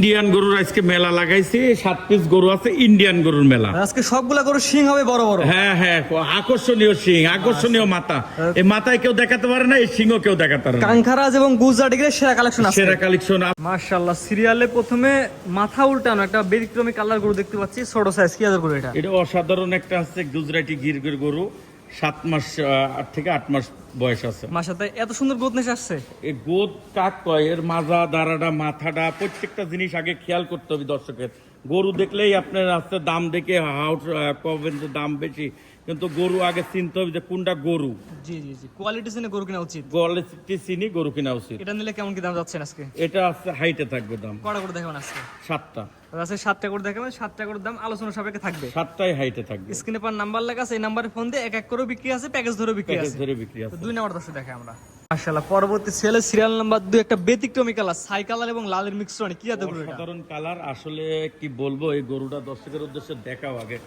Indian গরুর আজকে মেলা লাগাইছি, 7 পিস গরু আছে ইন্ডিয়ান গরুর মেলা। আজকে সবগুলা গরু শিং হবে বড় বড়। হ্যাঁ হ্যাঁ, আকর্ষণীয় শিং, আকর্ষণীয় মাথা। এই মাথায় কেউ দেখাতে পারে না, এই শিংও কেউ দেখাতে পারে না। কাঙ্খারাজ এবং গুজরাটি গিরের সেরা কালেকশন আছে। সেরা কালেকশন। মাশাআল্লাহ, সিরিয়ালে প্রথমে মাথা উল্টানো একটা ব্যতিক্রমী কালার গরু দেখতে পাচ্ছি, ছোট সাইজ। কি আদর গরু এটা? এটা অসাধারণ একটা আছে গুজরাটি গিরগির গরু, 7 মাস থেকে 8 মাস বয়স আছে। মাশাআল্লাহ, এত সুন্দর গোদ নেশে আসছে। এই গোদ কাক কয়, এর মাজা দাঁড়াটা মাথাটা প্রত্যেকটা জিনিস আগে খেয়াল করতে হবে দর্শকের। গরু দেখলেই আপনার রাস্তার দাম দেখে হাউট কবেন যে দাম বেশি, কিন্তু গরু আগে চিনতে হবে যে কোনটা গরু। জি জি জি, কোয়ালিটি চিনে গরু কিনা উচিত। কোয়ালিটি চিনি গরু কিনা উচিত। এটা নিলে কেমন কি দাম যাচ্ছে আজকে? এটা আছে হাইটে থাকবে দাম। কটা করে দেখাবেন আজকে? 7টা। আজকে 7টা করে দেখাবেন, 7টা করে দাম আলোচনা সাপেক্ষে থাকবে। 7টাই হাইটে থাকবে। স্ক্রিনে পার নাম্বার লেখা আছে, এই নাম্বারে ফোন দিয়ে এক এক করে বিক্রি আছে, প্যাকেজ ধরে বিক্রি প্যাকেজ আছে। ধরে বিক্রি আছে। 2 নাম্বার দর্শক দেখে আমরা। মাশাআল্লাহ, পরবর্তী সেলে সিরিয়াল নাম্বার 2 একটা ব্যতিক্রমী কালার, ছাই কালার এবং লালের মিক্সচার। কি আদর গরু এটা? সাধারণ কালার। আসলে কি বলবো, এই গরুটা দর্শকের উদ্দেশ্যে দেখাও আগে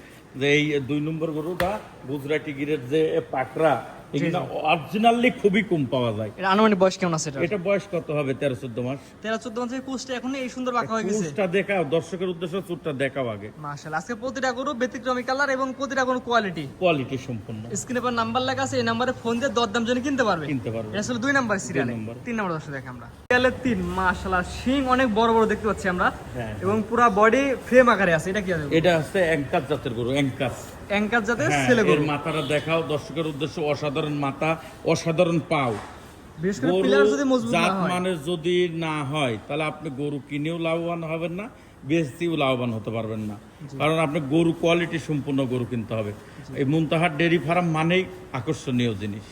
যে এই 2 নম্বর গরুটা গুজরাটি গিরের যে পাকড়া, এগুলো অরিজিনালি খুবই কম পাওয়া যায়। এটা আনুমানিক বয়স কেমন আছে এটা? এটা বয়স কত হবে? 13-14 মাস। 13-14 মাসের কুচটা এখন এই সুন্দর বাঁকা হয়ে গেছে। চুটটা দেখাও দর্শকের উদ্দেশ্যে, চুটটা দেখাও আগে। মাশাআল্লাহ, আজকে প্রতিটা গরু ব্যতিক্রমী কালার এবং প্রতিটা গরু কোয়ালিটি সম্পূর্ণ। স্ক্রিনে পার নাম্বার লেখা আছে, এই নাম্বারে ফোন দিয়ে দরদাম জন্য কিনতে পারবে। এটা আসলে 2 নাম্বার সিরিয়ালে। 3 নাম্বার দর্শক দেখে আমরা। সিরিয়ালে 3। মাশাআল্লাহ, শিং অনেক বড় বড় দেখতে পাচ্ছি আমরা, এবং পুরো বডি ফ্রেম আকারে আছে। এটা কি আছে? এটা আছে অ্যাঙ্কাস জাতের গরু। অ্যাঙ্কার জাতের ছেলে গরু। এর মাথাটা দেখাও দর্শকের উদ্দেশ্যে। অসাধারণ মাথা, অসাধারণ পাও। বিশেষ করে পিলার যদি মজবুত না জাত হয়, মানে যদি না হয়, তাহলে আপনি গরু কিনেও লাভবান হবেন না, বেচতেও লাভবান হতে পারবেন না। কারণ আপনি গরু কোয়ালিটি সম্পূর্ণ গরু কিনতে হবে। এই মুনতাহার ডেইরি ফার্ম মানেই আকর্ষণীয় জিনিস।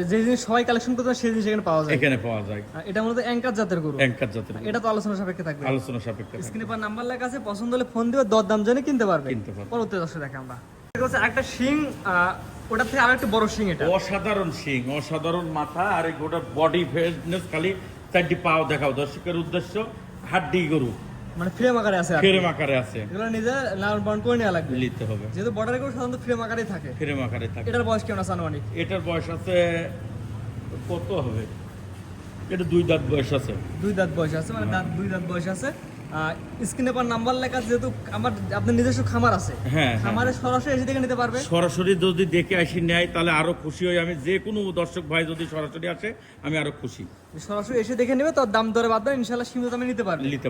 যে জিনিস সবাই কালেকশন করতে হয় সেই জিনিস এখানে পাওয়া যায়। এখানে পাওয়া যায়। এটা মূলত অ্যাঙ্কার জাতের গরু। অ্যাঙ্কার জাতের গরু। এটা তো আলোচনা সাপেক্ষে থাকবে। আলোচনা সাপেক্ষে থাকবে। স্ক্রিনে পার নাম্বার লেখা আছে, পছন্দ হলে ফোন দিয়ে দরদাম জেনে কিনতে পারবে। পরবর্তী দর্শক দেখে আমরা। এটা হচ্ছে একটা শিং, ওটার থেকে আরো একটু বড় শিং। এটা অসাধারণ শিং, অসাধারণ মাথা, আর এই গোটা বডি ফিটনেস। খালি 4টি পাও দেখাও দর্শকের উদ্দেশ্য। হাড্ডি গরু, মানে ফ্রেম আকারে আছে, ফ্রেম আকারে আছে। এগুলো নিজে লালন পালন করে নেওয়া লাগবে, নিতে হবে। যেহেতু বর্ডারে গরু সাধারণত ফ্রেম আকারেই থাকে। ফ্রেম আকারে থাকে। এটার বয়স কেমন আছে আনুমানিক? এটার বয়স আছে কত হবে? এটা 2 দাঁত বয়স আছে। 2 দাঁত বয়স আছে, মানে 2 দাঁত বয়স আছে। স্ক্রিনে পার নাম্বার লেখা, যেহেতু আমার আপনার নিজস্ব খামার আছে, হ্যাঁ, খামারে সরাসরি এসে দেখে নিতে পারবে। সরাসরি যদি দেখে আসি নেয় তাহলে আরো খুশি হই আমি। যে কোনো দর্শক ভাই যদি সরাসরি আসে, আমি আরো খুশি। সরাসরি এসে দেখে নেবে, তো দাম দরে বাদ দেবে, ইনশাআল্লাহ সীমিত দামে নিতে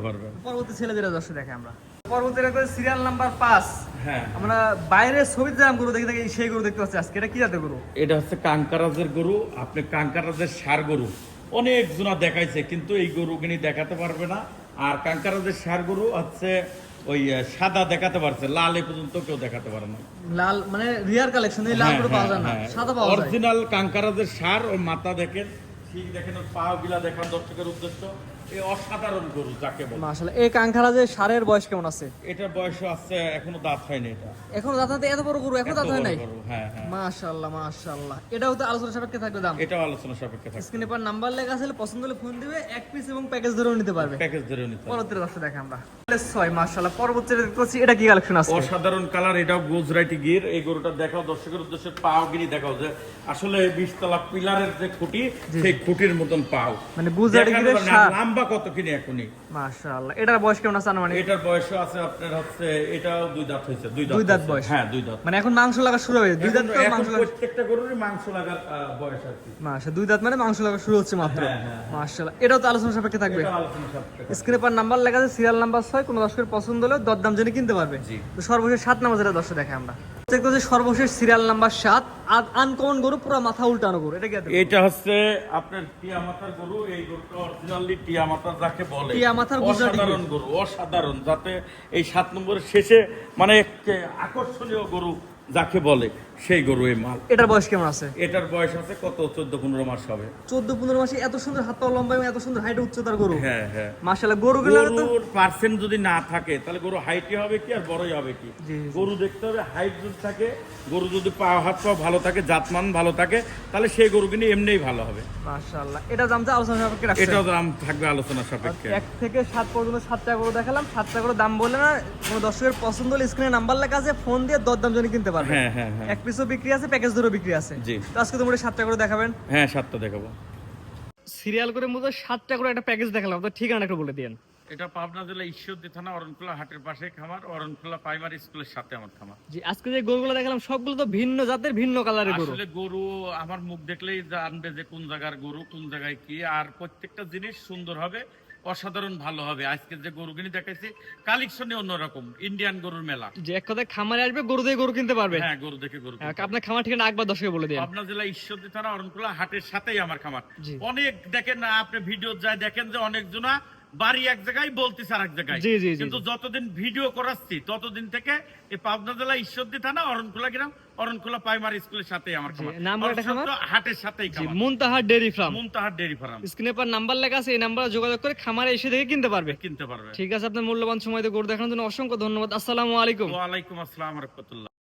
পারবে। পরবর্তী ছেলে যেটা দর্শক দেখে আমরা। পরবর্তী সিরিয়াল নাম্বার 5। হ্যাঁ, আমরা বাইরের ছবিতে দাম গরু দেখে থাকি, সেই গরু দেখতে পাচ্ছি আজকে। এটা কি জাতের গরু? এটা হচ্ছে কাঙ্কারাজের গরু। আপনি কাঙ্কারাজের ষাঁড় গরু অনেক জনা দেখাইছে, কিন্তু এই গরু কিনি দেখাতে পারবে না। আর কাঙ্কারাজের ষাঁড় গরু হচ্ছে ওই সাদা দেখাতে পারছে, লাল এ পর্যন্ত কেউ দেখাতে পারে না। লাল মানে রিয়ার কালেকশন, এই লাল গরু পাওয়া যায় না, সাদা পাওয়া যায়। অরিজিনাল কাঙ্কারাজের ষাঁড়। ওর মাথা দেখেন, ঠিক দেখেন, ওর পা গিলা দেখান দর্শকের উদ্দেশ্য। এই অসাধারণ গরু যাকে বলে। মাশাআল্লাহ, এই কাঙ্খারাজের ষাঁড়ের বয়স কেমন আছে? এটার বয়স আছে এখনো দাঁত হয়নি। এটা এখনো দাঁত হতে, এত বড় গরু এখনো দাঁত হয় নাই? হ্যাঁ হ্যাঁ, মাশাআল্লাহ মাশাআল্লাহ। এটাও তো আলোচনা সাপেক্ষে থাকবে দাম। এটাও আলোচনা সাপেক্ষে থাকবে। স্ক্রিনে পার নাম্বার লেখা আছে, পছন্দ হলে ফোন দিবে, এক পিস এবং প্যাকেজ ধরেও নিতে পারবে। প্যাকেজ ধরেও নিতে পারবে। পরবর্তী দর্শক দেখে আমরা। 6 মাশাআল্লাহ, পরবর্তী দেখতে পাচ্ছি। এটা কি কালেকশন আছে? অসাধারণ কালার। এটাও গুজরাটি গির। এই গরুটা দেখাও দর্শকের উদ্দেশ্যে। পাও গিরি দেখাও, যে আসলে 20 তলা পিলারের যে খুঁটি, সেই খুঁটির মতন পাও। মানে গুজরাটি গিরের লম্বা কত কিনে এখনই। মাশাআল্লাহ, এটার বয়স কেমন আছে আনুমানিক? এটার বয়স আছে আপনার হচ্ছে, এটাও 2 দাঁত হয়েছে। 2 দাঁত বয়স। হ্যাঁ, 2 দাঁত। মানে এখন মাংস লাগা শুরু হবে। 2 দাঁত তো মাংস লাগা, প্রত্যেকটা গরুরই মাংস লাগার বয়স আর কি। মাশাআল্লাহ, 2 দাঁত মানে মাংস লাগা শুরু হচ্ছে মাত্র। মাশাআল্লাহ, এটাও তো আলোচনা সাপেক্ষে থাকবে। এটা আলোচনা সাপেক্ষে। স্ক্রিনে পার নাম্বার লেখা আছে, সিরিয়াল নাম্বার 6। কোন দর্শকের পছন্দ হলে দরদাম জেনে কিনতে পারবে। তো সর্বশেষ 7 নাম্বার যেটা দর্শক দেখে আমরা। সর্বশেষ সিরিয়াল নাম্বার 7। আর আনকমন গরু, পুরো মাথা উল্টানো গরু। এটা কি? এটা হচ্ছে আপনার টিয়া মাথার গরু। এই গরুটা অরিজিনালি টিয়া মাথা যাকে বলে। টিয়া মাথার অসাধারণ গরু, অসাধারণ। যাতে এই 7 নম্বরের শেষে মানে আকর্ষণীয় গরু যাকে বলে, সেই গরু এই মাল। এটার বয়স কেমন আছে? এটার বয়স আছে কত? 14-15 মাস হবে। 14-15 মাসে এত সুন্দর হাত পা লম্বা এবং এত সুন্দর হাইট উচ্চতার গরু। হ্যাঁ হ্যাঁ, মাশাআল্লাহ। গরুর পার্সেন্ট যদি না থাকে, তাহলে গরু হাইটই হবে কি আর বড়ই হবে কি? গরু দেখতে হবে হাইট যদি থাকে, গরু যদি পা হাত পা ভালো থাকে, জাতমান ভালো থাকে, তাহলে সেই গরু কিনে এমনিই ভালো হবে। মাশাআল্লাহ, এটা দামটা আলোচনা সাপেক্ষে রাখছে। এটাও দাম থাকবে আলোচনা সাপেক্ষে। 1 থেকে 7 পর্যন্ত 7টা গরু দেখালাম। 7টা করে দাম বলে না, কোন দর্শকের পছন্দ হলে স্ক্রিনে নাম্বার লেখা আছে, ফোন দিয়ে দরদাম জেনে কিনতে পারবে। হ্যাঁ হ্যাঁ হ্যাঁ, এক পিসও বিক্রি আছে, প্যাকেজ ধরেও বিক্রি আছে। জি। তো আজকে তোমরা 7টা করে দেখাবেন? হ্যাঁ, 7টা দেখাবো। সিরিয়াল করে মতো 7টা করে একটা প্যাকেজ দেখালাম, তো ঠিকানা একটু বলে দিন। এটা পাবনা জেলা ঈশ্বরদী থানা অরণখোলা হাটের পাশে খামার, অরণখোলা প্রাইমারি স্কুলের সাথে আমার খামার। জি, আজকে যে গরুগুলো দেখালাম সবগুলো তো ভিন্ন জাতের, ভিন্ন কালারের গরু। আসলে গরু আমার মুখ দেখলেই জানবে যে কোন জায়গার গরু, কোন জায়গায় কি, আর প্রত্যেকটা জিনিস সুন্দর হবে, অসাধারণ ভালো হবে। আজকে যে গরুগুলি দেখাইছি কালেকশনে অন্যরকম, ইন্ডিয়ান গরুর মেলা। যে এক কথায় খামারে আসবে গরু দিয়ে গরু কিনতে পারবে। হ্যাঁ, গরু দেখে গরু। আপনার খামার ঠিকানা একবার দর্শককে বলে দিন। পাবনা জেলা ঈশ্বরদী থানা অরণখোলা হাটের সাথেই আমার খামার। জি। অনেক দেখেন না আপনি ভিডিও যায় দেখেন যে অনেক জনা বাড়ি এক জায়গায় বলতেছে আর এক জায়গায়, জি, জি, জি, কিন্তু যতদিন ভিডিও করাচ্ছি ততদিন থেকে এই পাবনা জেলা ঈশ্বরদী থানা অরণখোলা গ্রাম, অরণখোলা প্রাইমারি স্কুলের সাথেই আমার খামার। নাম্বারটা খামার? হাটের সাথেই জি, খামার, মুনতাহার ডেইরি ফার্ম। মুনতাহার ডেইরি ফার্ম। স্ক্রিনে পর নাম্বার লেখা আছে, এই নাম্বারে যোগাযোগ করে খামারে এসে দেখে কিনতে পারবে। কিনতে পারবে। ঠিক আছে, আপনার মূল্যবান সময় দিয়ে গরু দেখানোর জন্য অসংখ্য ধন্যবাদ। আসসালামু আলাইকুম। ওয়ালাইকুম আসসালাম ওয়া রাহমাতুল্লাহ।